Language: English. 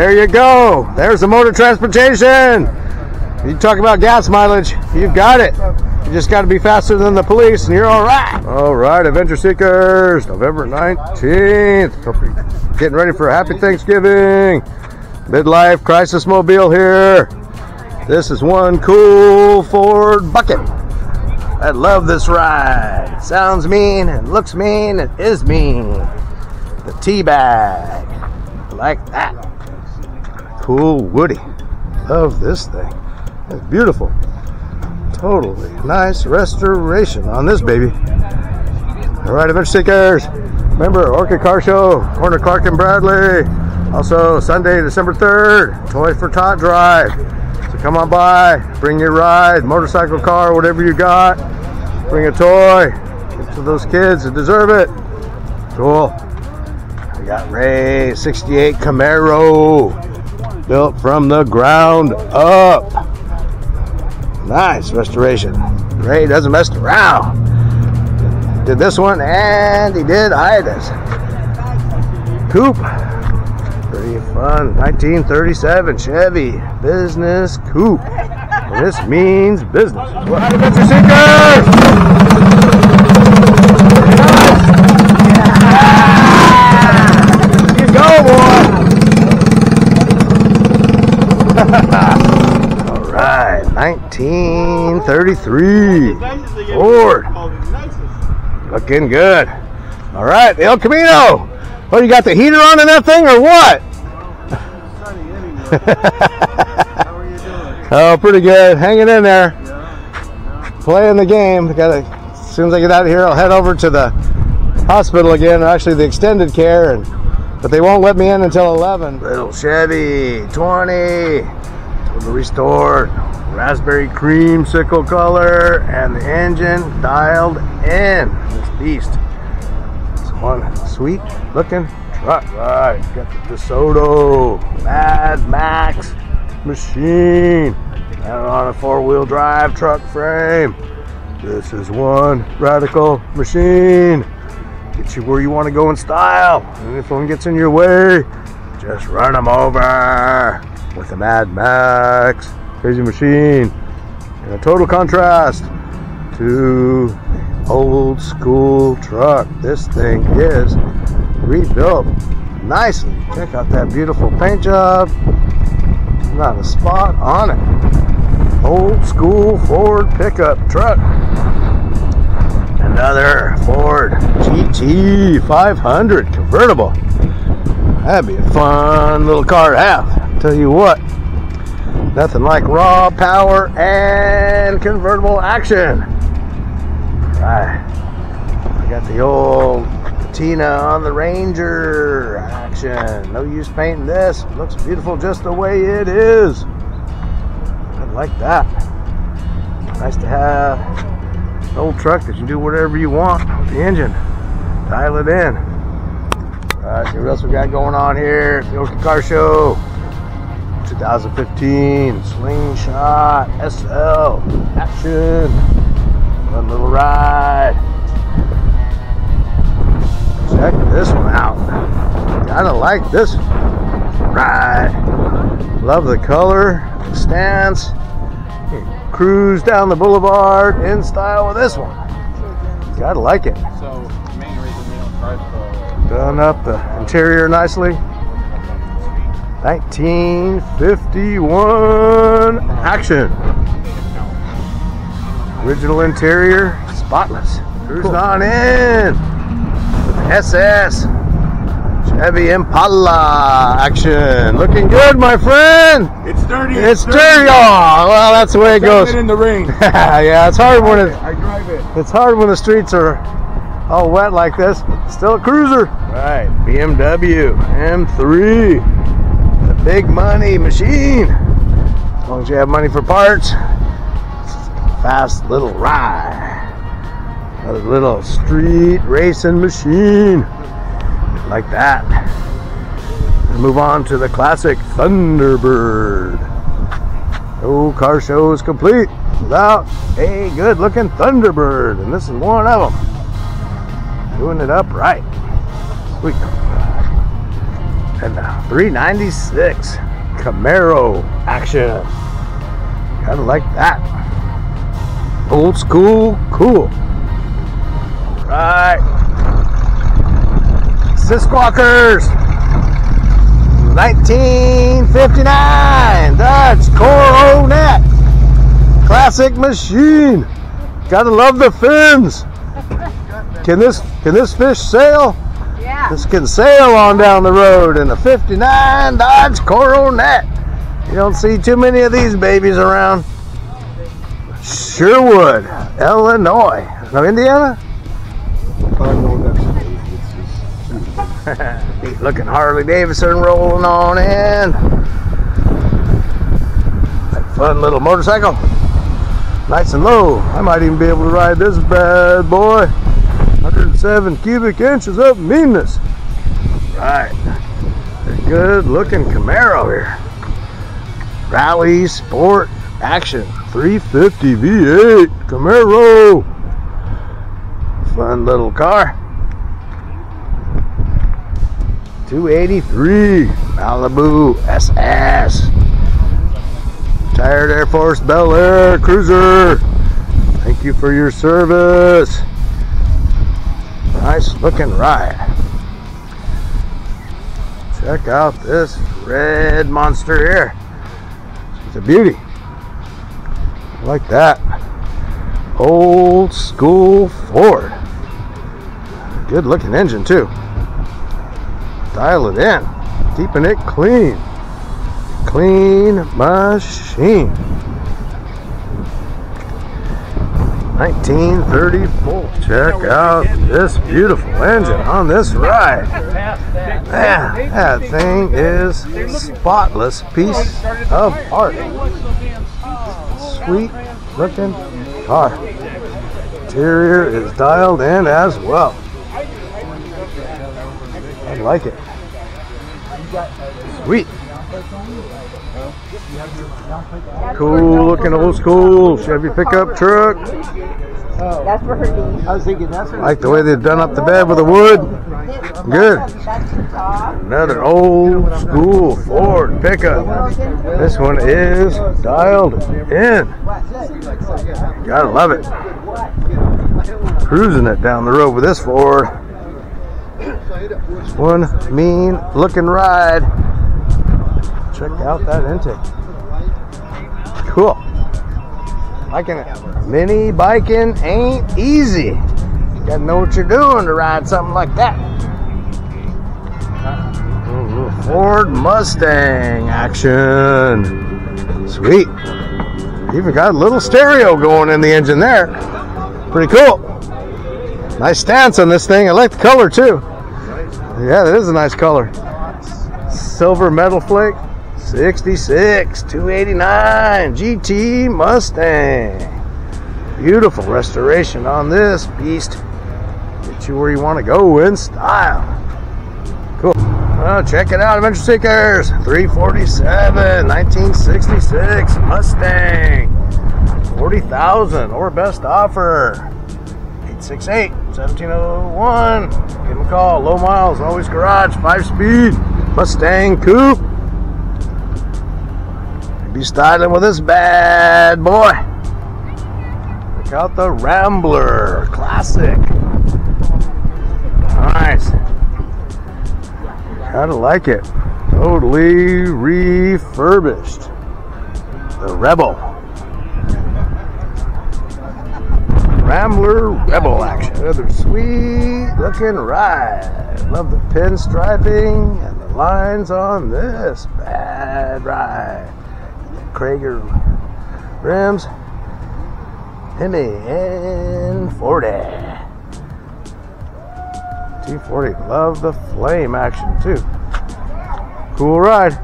There you go. There's the motor transportation. You talk about gas mileage, you've got it. You just got to be faster than the police and you're all right. All right, Adventure Seekers, November 19th. Getting ready for a happy Thanksgiving. Midlife crisis mobile here. This is one cool Ford bucket. I love this ride. Sounds mean and looks mean and is mean. The tea bag. Like that. Cool Woody. Love this thing. It's beautiful. Totally nice restoration on this baby. All right, Adventure Seekers. Remember, Orcutt Car Show, corner Clark and Bradley. Also, Sunday, December 3rd, Toys for Tot Drive. So come on by, bring your ride, motorcycle, car, whatever you got. Bring a toy. Give to those kids that deserve it. Cool. We got Ray 68 Camaro, built from the ground up. Nice restoration. Ray doesn't mess around. Did this one and he did Ida's. Coupe. Pretty fun. 1937 Chevy business coupe. And this means business. What Adventure Seekers? You go, boy. All right, 1933 Ford. Looking good. All right, the El Camino. What, you got the heater on in that thing or what? How are you doing? Oh, pretty good. Hanging in there. Playing the game. As soon as I get out of here, I'll head over to the hospital again, or actually the extended care, but they won't let me in until 11. Little Chevy 20. Totally restored. Raspberry creamsicle color, and the engine dialed in. This beast. It's one sweet looking truck. Right, got the DeSoto Mad Max machine, and on a 4-wheel drive truck frame. This is one radical machine. Get you where you want to go in style, and if one gets in your way, just run them over with the Mad Max crazy machine. In a total contrast to the old school truck, this thing is rebuilt nicely. Check out that beautiful paint job. Not a spot on it. Old school Ford pickup truck. Another Ford GT 500 convertible. That'd be a fun little car to have. Tell you what, nothing like raw power and convertible action. Right. I got the old patina on the Ranger action. No use painting this. It looks beautiful just the way it is. I like that. Nice to have an old truck that you do whatever you want with the engine. Dial it in. Alright, see what else we got going on here. The Orcutt Car Show 2015 Slingshot SL action. One little ride. Check this one out. Kinda like this ride. Love the color, the stance. You cruise down the boulevard in style with this one. Gotta like it. So, the main reason we don't drive Done up the interior nicely. 1951 action. Original interior, spotless. Cruising on in with the SS Chevy Impala action. Looking good, my friend. It's dirty. It's dirty. Oh, well, that's the way it goes. in the rain. Yeah, it's hard when I drive it. it's hard when the streets are all wet like this, but still a cruiser. Right, BMW M3, the big money machine. As long as you have money for parts, fast little ride. Another little street racing machine like that. And move on to the classic Thunderbird. No car show is complete without a good looking Thunderbird, and this is one of them. Doing it up right. Sweet. And now 396 Camaro action. Gotta like that. Old school, cool. Right. Sisquawkers. 1959 Dodge Coronet. Classic machine. Gotta love the fins. Can this fish sail? Yeah. This can sail on down the road in a 59 Dodge Coronet. You don't see too many of these babies around. Sherwood, Illinois. No, Indiana? Neat looking Harley Davidson rolling on in. That fun little motorcycle. Nice and low. I might even be able to ride this bad boy. 107 cubic inches of meanness. Right. A good looking Camaro here. Rally Sport Action 350 V8 Camaro. Fun little car. 283 Malibu SS. Retired Air Force Bel Air Cruiser. Thank you for your service. Nice looking ride. Check out this red monster here. It's a beauty. I like that. Old school Ford. Good looking engine too. Dial it in. Keeping it clean. Clean machine. 1934. Check out this beautiful engine on this ride. Man, that thing is spotless piece of art. Sweet looking car. Interior is dialed in as well. I like it. Sweet. Cool looking old school Chevy pickup truck. That's for her knee. I was thinking that's what Like the way they've done up the bed with the wood. Good. That's the top. Another old school Ford pickup. This one is dialed in. Gotta love it. Cruising it down the road with this Ford. One mean looking ride. Check out that intake. Cool. Liking it. Mini biking ain't easy. You gotta know what you're doing to ride something like that. Ford Mustang action. Sweet. Even got a little stereo going in the engine there. Pretty cool. Nice stance on this thing. I like the color too. Yeah, that is a nice color. Silver metal flake. 66 289 GT Mustang. Beautiful restoration on this beast. Get you where you want to go in style. Cool. Well, check it out, Adventure Seekers. 347 1966 Mustang. 40,000 or best offer. 868-1701. Give them a call. Low miles, always garage, 5-speed Mustang coupe. Be styling with this bad boy. Check out the Rambler Classic. Nice. Gotta like it. Totally refurbished. The Rebel. Rambler Rebel action. Another sweet looking ride. Love the pinstriping and the lines on this bad ride. Krager rims. Hemi and 40. 240. Love the flame action too. Cool ride.